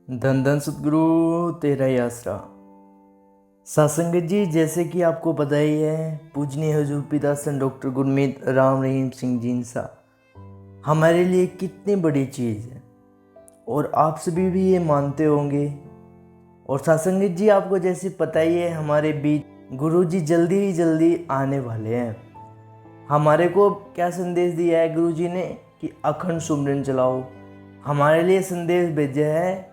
धन धन सतगुरु तेरा ही आसरा। सत्संगत जी, जैसे कि आपको पता ही है, पूजनीय हजूर पिता सन डॉक्टर गुरमीत राम रहीम सिंह जींसा हमारे लिए कितनी बड़ी चीज़ है और आप सभी भी ये मानते होंगे। और सत्संगत जी, आपको जैसे पता ही है, हमारे बीच गुरु जी जल्दी ही जल्दी आने वाले हैं। हमारे को क्या संदेश दिया है गुरु जी ने कि अखंड सुमरन चलाओ। हमारे लिए संदेश भेजा है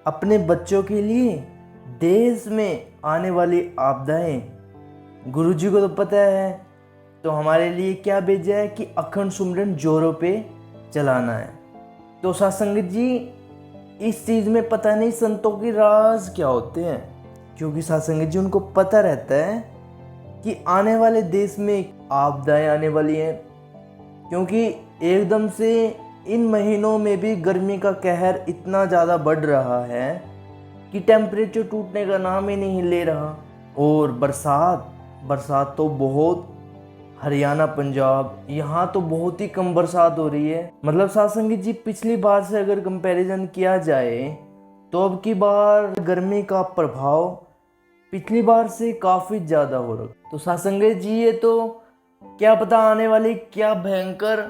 अपने बच्चों के लिए देश में आने वाली आपदाएं। गुरु जी को तो पता है, तो हमारे लिए क्या भेजा है कि अखंड सुमरन जोरों पे चलाना है। तो सत्संगत जी, इस चीज़ में पता नहीं संतों के राज क्या होते हैं, क्योंकि सत्संगत जी उनको पता रहता है कि आने वाले देश में आपदाएं आने वाली हैं। क्योंकि एकदम से इन महीनों में भी गर्मी का कहर इतना ज़्यादा बढ़ रहा है कि टेम्परेचर टूटने का नाम ही नहीं ले रहा। और बरसात तो बहुत, हरियाणा पंजाब यहाँ तो बहुत ही कम बरसात हो रही है। मतलब सत्संगत जी, पिछली बार से अगर कंपैरिजन किया जाए तो अब की बार गर्मी का प्रभाव पिछली बार से काफ़ी ज़्यादा हो रहा। तो सत्संगत जी, ये तो क्या पता आने वाली क्या भयंकर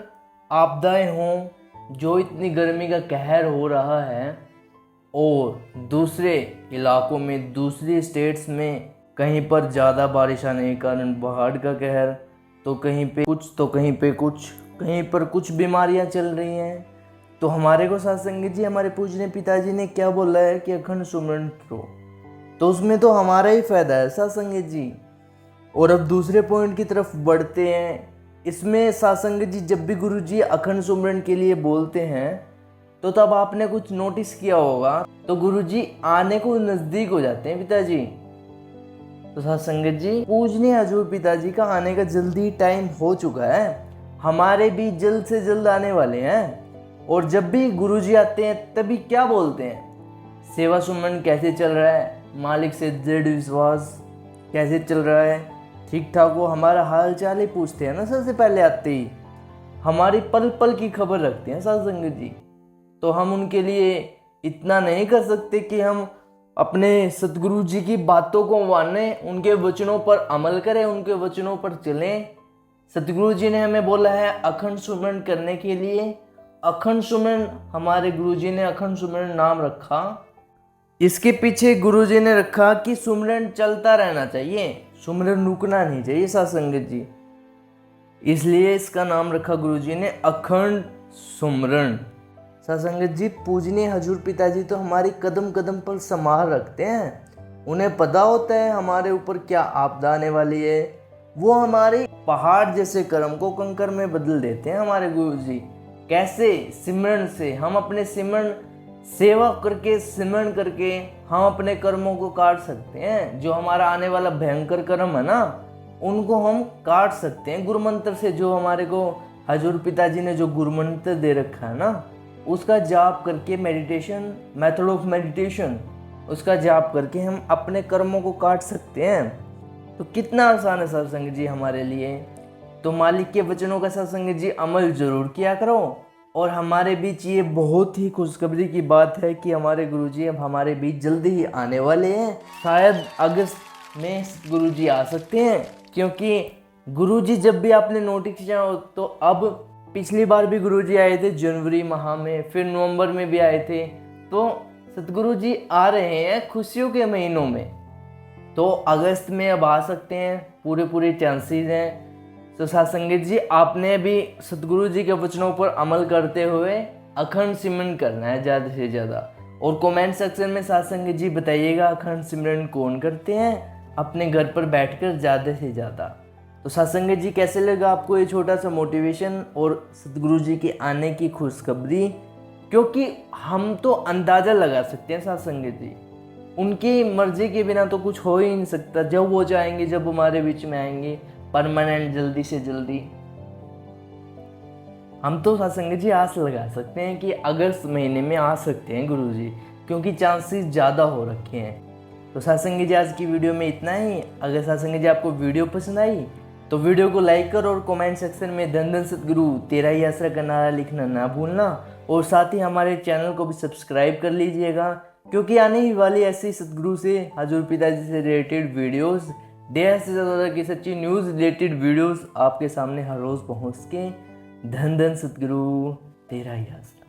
आपदाएं हों जो इतनी गर्मी का कहर हो रहा है। और दूसरे इलाकों में, दूसरी स्टेट्स में कहीं पर ज़्यादा बारिश आने के कारण बाढ़ का कहर, तो कहीं पे कुछ तो कहीं पे कुछ, कहीं पर कुछ बीमारियां चल रही हैं। तो हमारे को सत्संगत जी, हमारे पूजनीय पिताजी ने क्या बोला है कि अखंड सुमरन करो, तो उसमें तो हमारा ही फायदा है सत्संगत जी। और अब दूसरे पॉइंट की तरफ बढ़ते हैं। इसमें सत्संगत जी, जब भी गुरु जी अखंड सुमरन के लिए बोलते हैं तो तब आपने कुछ नोटिस किया होगा, तो गुरु जी आने को नज़दीक हो जाते हैं पिताजी। तो सत्संगत जी, पूजनीय हजूर पिताजी का आने का जल्दी टाइम हो चुका है। हमारे भी जल्द से जल्द आने वाले हैं। और जब भी गुरु जी आते हैं तभी क्या बोलते हैं, सेवा सुमरन कैसे चल रहा है, मालिक से दृढ़ विश्वास कैसे चल रहा है, ठीक ठाक हो, हमारा हाल चाल ही पूछते हैं ना। सबसे पहले आते ही हमारी पल पल की खबर रखते हैं सत्संगत जी। तो हम उनके लिए इतना नहीं कर सकते कि हम अपने सतगुरु जी की बातों को माने, उनके वचनों पर अमल करें, उनके वचनों पर चलें। सतगुरु जी ने हमें बोला है अखंड सुमरन करने के लिए। अखंड सुमरन, हमारे गुरु जी ने अखंड सुमरन नाम रखा, इसके पीछे गुरु जी ने रखा कि सुमरन चलता रहना चाहिए, सुमरन रुकना नहीं चाहिए सत्संगत जी। इसलिए इसका नाम रखा गुरु जी ने अखंड सुमरन। सत्संगत जी, पूजनीय हजूर पिताजी तो हमारी कदम कदम पर संभाल रखते हैं। उन्हें पता होता है हमारे ऊपर क्या आपदा आने वाली है। वो हमारे पहाड़ जैसे कर्म को कंकर में बदल देते हैं हमारे गुरु जी। कैसे? सिमरन से। हम अपने सिमरन, सेवा करके, सिमरन करके हम अपने कर्मों को काट सकते हैं। जो हमारा आने वाला भयंकर कर्म है ना, उनको हम काट सकते हैं गुरु मंत्र से। जो हमारे को हजूर पिताजी ने जो गुरु मंत्र दे रखा है ना, उसका जाप करके, मेडिटेशन, मेथड ऑफ मेडिटेशन, उसका जाप करके हम अपने कर्मों को काट सकते हैं। तो कितना आसान है सत्संग जी हमारे लिए। तो मालिक के वचनों का सत्संग जी अमल जरूर किया करो। और हमारे बीच ये बहुत ही खुशखबरी की बात है कि हमारे गुरुजी अब हमारे बीच जल्दी ही आने वाले हैं। शायद अगस्त में गुरुजी आ सकते हैं, क्योंकि गुरुजी जब भी आपने नोटिस किया हो, तो अब पिछली बार भी गुरुजी आए थे जनवरी माह में, फिर नवंबर में भी आए थे। तो सतगुरु जी आ रहे हैं खुशियों के महीनों में, तो अगस्त में अब आ सकते हैं, पूरे चांसेस हैं। तो सत्संगत जी, आपने भी सतगुरु जी के वचनों पर अमल करते हुए अखंड सिमरन करना है ज़्यादा से ज़्यादा। और कमेंट सेक्शन में सत्संगत जी बताइएगा अखंड सिमरन कौन करते हैं अपने घर पर बैठकर ज़्यादा से ज़्यादा। तो सत्संगत जी, कैसे लगा आपको ये छोटा सा मोटिवेशन और सतगुरु जी के आने की खुशखबरी? क्योंकि हम तो अंदाज़ा लगा सकते हैं सत्संगत जी, उनकी मर्जी के बिना तो कुछ हो ही नहीं सकता। जब वो जाएंगे, जब हमारे बीच में आएंगे परमानेंट, जल्दी से जल्दी, हम तो सत्संगत जी आस लगा सकते हैं कि अगस्त महीने में आ सकते हैं गुरु जी, क्योंकि चांसेस ज़्यादा हो रखे हैं। तो सत्संगत जी, आज की वीडियो में इतना ही। अगर सत्संगत जी आपको वीडियो पसंद आई तो वीडियो को लाइक करो और कमेंट सेक्शन में धन धन सतगुरु तेरा ही आसरा का नारा लिखना ना भूलना। और साथ ही हमारे चैनल को भी सब्सक्राइब कर लीजिएगा, क्योंकि आने ही वाली ऐसी सतगुरु से हजूर पिताजी से रिलेटेड वीडियोस, ढेर से ज़्यादा की सच्ची न्यूज़ रिलेटेड वीडियोस आपके सामने हर रोज़ पहुँच के। धन धन सतगुरु तेरा ही आसरा।